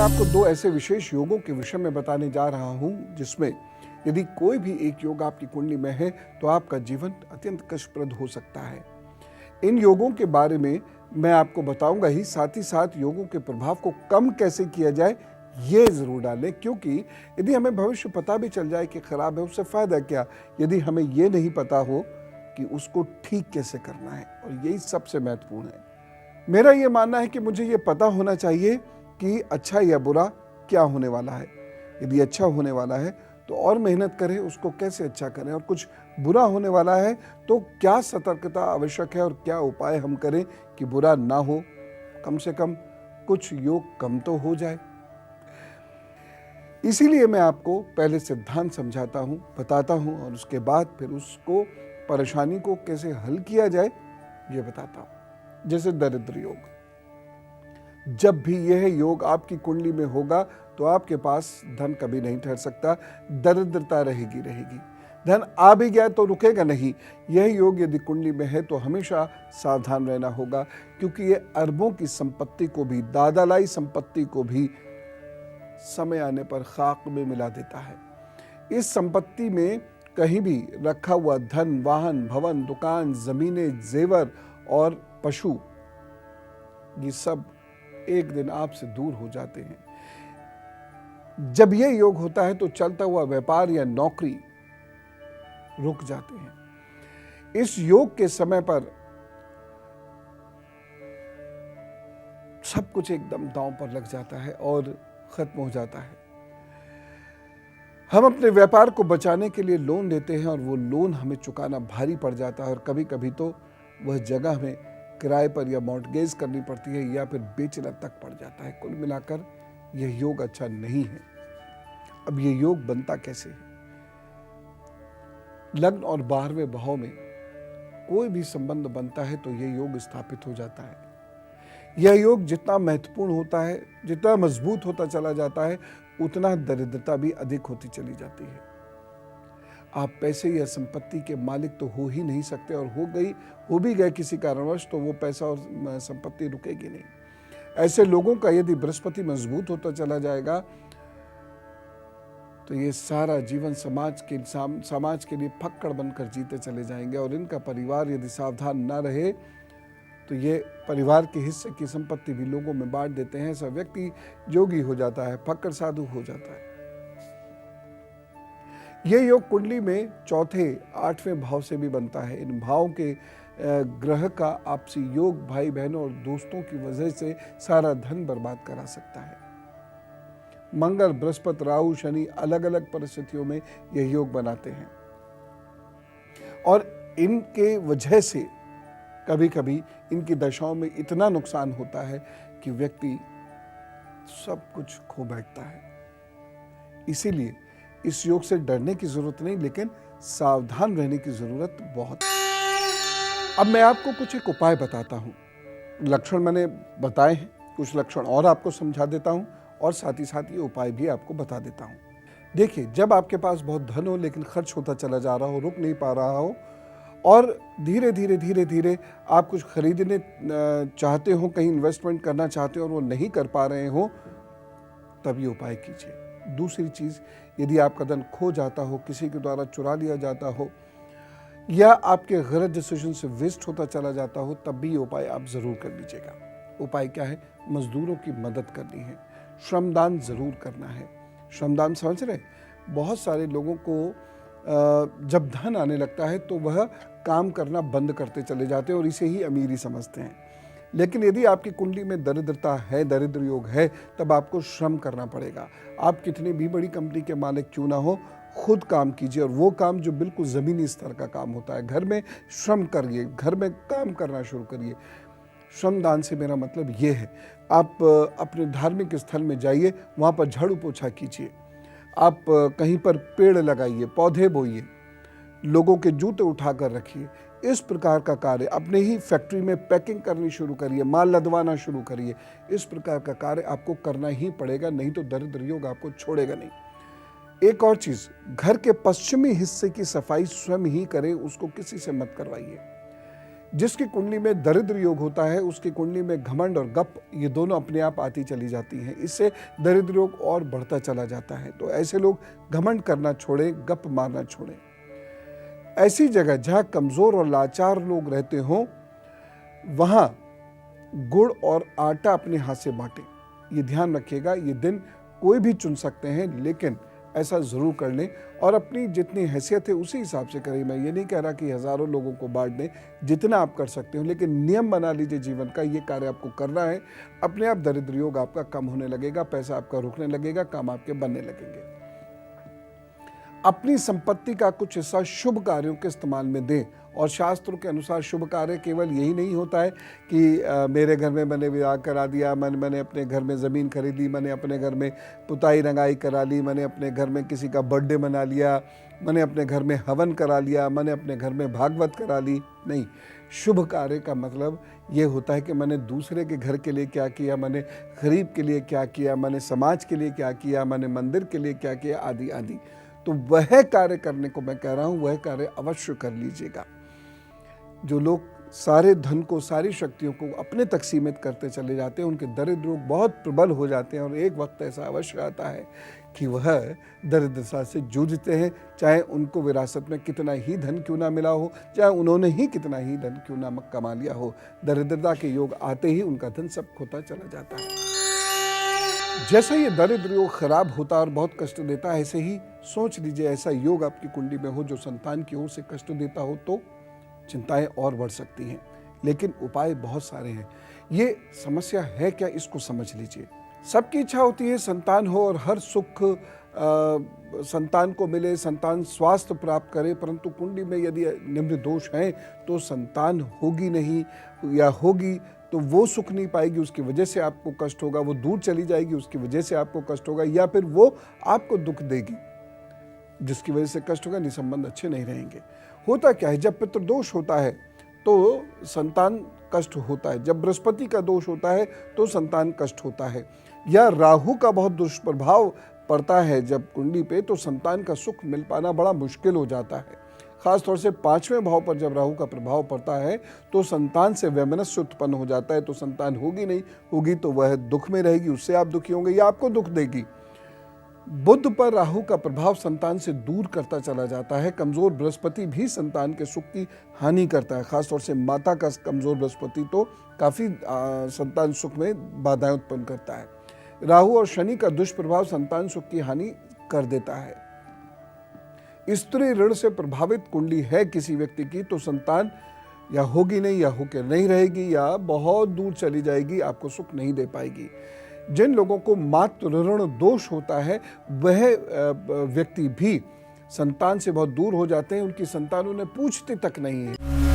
आपको दो ऐसे विशेष योगों के विषय में बताने जा रहा हूं जिसमें यदि कोई भी एक योग आपकी कुंडली में है तो आपका जीवन अत्यंत कष्टप्रद हो सकता है। इन योगों के बारे में मैं आपको बताऊंगा ही, साथ ही साथ योगों के प्रभाव को कम कैसे किया जाए ये जरूर डालें, क्योंकि यदि हमें भविष्य पता भी चल जाए कि खराब है उससे फायदा क्या, यदि हमें ये नहीं पता हो कि उसको ठीक कैसे करना है। और यही सबसे महत्वपूर्ण है। मेरा ये मानना है कि मुझे ये पता होना चाहिए कि अच्छा या बुरा क्या होने वाला है। यदि अच्छा होने वाला है तो और मेहनत करें उसको कैसे अच्छा करें, और कुछ बुरा होने वाला है तो क्या सतर्कता आवश्यक है और क्या उपाय हम करें कि बुरा ना हो, कम से कम कुछ योग कम तो हो जाए। इसीलिए मैं आपको पहले सिद्धांत समझाता हूं, बताता हूं, और उसके बाद फिर उसको परेशानी को कैसे हल किया जाए ये बताता हूं। जैसे दरिद्र योग, जब भी यह योग आपकी कुंडली में होगा तो आपके पास धन कभी नहीं ठहर सकता, दरिद्रता रहेगी। धन आ भी गया तो रुकेगा नहीं। यह योग यदि कुंडली में है तो हमेशा सावधान रहना होगा, क्योंकि यह अरबों की संपत्ति को भी, दादालाई संपत्ति को भी समय आने पर खाक में मिला देता है। इस संपत्ति में कहीं भी रखा हुआ धन, वाहन, भवन, दुकान, जमीनें, जेवर और पशु, ये सब एक दिन आपसे दूर हो जाते हैं। जब यह योग होता है तो चलता हुआ व्यापार या नौकरी रुक जाते हैं। इस योग के समय पर सब कुछ एकदम दांव पर लग जाता है और खत्म हो जाता है। हम अपने व्यापार को बचाने के लिए लोन लेते हैं और वो लोन हमें चुकाना भारी पड़ जाता है, और कभी कभी तो वह जगह हमें किराए पर या मॉर्टगेज करनी पड़ती है या फिर बेचना तक पड़ जाता है। कुल मिलाकर यह योग अच्छा नहीं है। अब यह योग बनता कैसे है? लग्न और 12वें भाव में कोई भी संबंध बनता है तो यह योग स्थापित हो जाता है। यह योग जितना महत्वपूर्ण होता है, जितना मजबूत होता चला जाता है, उतना दरिद्रता भी अधिक होती चली जाती है। आप पैसे या संपत्ति के मालिक तो हो ही नहीं सकते, और हो भी गए किसी कारणवश तो वो पैसा और संपत्ति रुकेगी नहीं। ऐसे लोगों का यदि बृहस्पति मजबूत होता चला जाएगा तो ये सारा जीवन समाज के लिए फक्कड़ बनकर जीते चले जाएंगे, और इनका परिवार यदि सावधान ना रहे तो ये परिवार के हिस्से की संपत्ति भी लोगों में बांट देते हैं। ऐसा व्यक्ति जोगी हो जाता है, फक्कड़ साधु हो जाता है। यह योग कुंडली में चौथे 8वें भाव से भी बनता है। इन भावों के ग्रह का आपसी योग भाई बहनों और दोस्तों की वजह से सारा धन बर्बाद करा सकता है। मंगल, बृहस्पति, राहु, शनि अलग अलग परिस्थितियों में यह योग बनाते हैं, और इनके वजह से कभी कभी इनकी दशाओं में इतना नुकसान होता है कि व्यक्ति सब कुछ खो बैठता है। इसीलिए इस योग से डरने की जरूरत नहीं, लेकिन सावधान रहने की जरूरत बहुत है। अब मैं आपको कुछ एक उपाय बताता हूं। लक्षण मैंने बताए हैं, कुछ लक्षण और आपको समझा देता हूं, और साथ ही साथ ये उपाय भी आपको बता देता हूं। देखिए, जब आपके पास बहुत धन हो लेकिन खर्च होता चला जा रहा हो, रुक नहीं पा रहा हो, और धीरे धीरे आप कुछ खरीदने चाहते हो, कहीं इन्वेस्टमेंट करना चाहते हो और वो नहीं कर पा रहे हो, तब ये उपाय कीजिए। दूसरी चीज, यदि आपका धन खो जाता हो, किसी के द्वारा चुरा लिया जाता हो, या आपके गलत डिसीजन से वेस्ट होता चला जाता हो, तब भी ये उपाय आप जरूर कर लीजिएगा। उपाय क्या है? मजदूरों की मदद करनी है, श्रमदान जरूर करना है। श्रमदान समझ रहे? बहुत सारे लोगों को जब धन आने लगता है तो वह काम करना बंद करते चले जाते हैं और इसे ही अमीरी समझते हैं। लेकिन यदि आपकी कुंडली में दरिद्रता है, दरिद्र योग है, तब आपको श्रम करना पड़ेगा। आप कितनी भी बड़ी कंपनी के मालिक क्यों ना हो, खुद काम कीजिए, और वो काम जो बिल्कुल ज़मीनी स्तर का काम होता है। घर में श्रम करिए, घर में काम करना शुरू करिए। श्रमदान से मेरा मतलब ये है, आप अपने धार्मिक स्थल में जाइए, वहाँ पर झाड़ू पोछा कीजिए, आप कहीं पर पेड़ लगाइए, पौधे बोइए, लोगों के जूते उठाकर रखिए। इस प्रकार का कार्य, अपने ही फैक्ट्री में पैकिंग करनी शुरू करिए, माल लदवाना शुरू करिए। इस प्रकार का कार्य आपको करना ही पड़ेगा, नहीं तो दरिद्र योग आपको छोड़ेगा नहीं। एक और चीज, घर के पश्चिमी हिस्से की सफाई स्वयं ही करें, उसको किसी से मत करवाइए। जिसकी कुंडली में दरिद्र योग होता है उसकी कुंडली में घमंड और गप ये दोनों अपने आप आती चली जाती हैं। इससे दरिद्र योग और बढ़ता चला जाता है। तो ऐसे लोग घमंड करना छोड़ें, गप मारना छोड़ें। ऐसी जगह जहाँ कमज़ोर और लाचार लोग रहते हों वहाँ गुड़ और आटा अपने हाथ से बांटें। ये ध्यान रखिएगा, ये दिन कोई भी चुन सकते हैं लेकिन ऐसा ज़रूर कर लें और अपनी जितनी हैसियत है उसी हिसाब से करें। मैं ये नहीं कह रहा कि हज़ारों लोगों को बांट दें, जितना आप कर सकते हो, लेकिन नियम बना लीजिए जीवन का, ये कार्य आपको करना है। अपने आप दरिद्र योग आपका कम होने लगेगा, पैसा आपका रुकने लगेगा, काम आपके बनने लगेंगे। अपनी संपत्ति का कुछ हिस्सा शुभ कार्यों के इस्तेमाल में दें। और शास्त्रों के अनुसार शुभ कार्य केवल यही नहीं होता है कि मेरे घर में मैंने विवाह करा दिया, मैंने अपने घर में ज़मीन खरीदी, मैंने अपने घर में पुताई रंगाई करा ली, मैंने अपने घर में किसी का बर्थडे मना लिया, मैंने अपने घर में हवन करा लिया, मैंने अपने घर में भागवत करा ली। नहीं, शुभ कार्य का मतलब ये होता है कि मैंने दूसरे के घर के लिए क्या किया, मैंने गरीब के लिए क्या किया, मैंने समाज के लिए क्या किया, मैंने मंदिर के लिए क्या किया, आदि आदि। तो वह कार्य करने को मैं कह रहा हूँ, वह कार्य अवश्य कर लीजिएगा। जो लोग सारे धन को, सारी शक्तियों को अपने तक सीमित करते चले जाते हैं, उनके दरिद्र लोग बहुत प्रबल हो जाते हैं और एक वक्त ऐसा अवश्य आता है कि वह दरिद्रता से जूझते हैं, चाहे उनको विरासत में कितना ही धन क्यों ना मिला हो, चाहे उन्होंने ही कितना ही धन क्यों ना कमा लिया हो। दरिद्रता के योग आते ही उनका धन सब खोता चला जाता है। जैसा ये दरिद्र योग खराब होता और बहुत कष्ट देता है, ऐसे ही सोच लीजिए ऐसा योग आपकी कुंडली में हो जो संतान की ओर से कष्ट देता हो, तो चिंताएं और बढ़ सकती हैं। लेकिन उपाय बहुत सारे हैं। ये समस्या है क्या, इसको समझ लीजिए। सबकी इच्छा होती है संतान हो और हर सुख संतान को मिले, संतान स्वास्थ्य प्राप्त करे, परंतु कुंडली में यदि निम्न दोष हैं तो संतान होगी नहीं, या होगी तो वो सुख नहीं पाएगी, उसकी वजह से आपको कष्ट होगा, वो दूर चली जाएगी, उसकी वजह से आपको कष्ट होगा, या फिर वो आपको दुख देगी जिसकी वजह से कष्ट होगा, निसंबंध अच्छे नहीं रहेंगे। होता क्या है, जब पितृदोष होता है तो संतान कष्ट होता है, जब बृहस्पति का दोष होता है तो संतान कष्ट होता है, या राहु का बहुत दुष्प्रभाव पड़ता है जब कुंडली पे, तो संतान का सुख मिल पाना बड़ा मुश्किल हो जाता है। खासतौर से 5वें भाव पर जब राहु का प्रभाव पड़ता है तो संतान से वैमनस्य उत्पन्न हो जाता है। तो संतान होगी नहीं, होगी तो वह दुख में रहेगी, उससे आप दुखी होंगे या आपको दुख देगी। बुध पर राहु का प्रभाव संतान से दूर करता चला जाता है। कमजोर बृहस्पति भी संतान के सुख की हानि करता है। खासतौर से माता का कमजोर बृहस्पति तो काफी संतान सुख में बाधाएं उत्पन्न करता है। राहु और शनि का दुष्प्रभाव संतान सुख की हानि कर देता है। स्त्री ऋण से प्रभावित कुंडली है किसी व्यक्ति की, तो संतान या होगी नहीं, या होकर नहीं रहेगी, या बहुत दूर चली जाएगी, आपको सुख नहीं दे पाएगी। जिन लोगों को मातृ ऋण दोष होता है वह व्यक्ति भी संतान से बहुत दूर हो जाते हैं, उनकी संतान उन्हें पूछती तक नहीं है।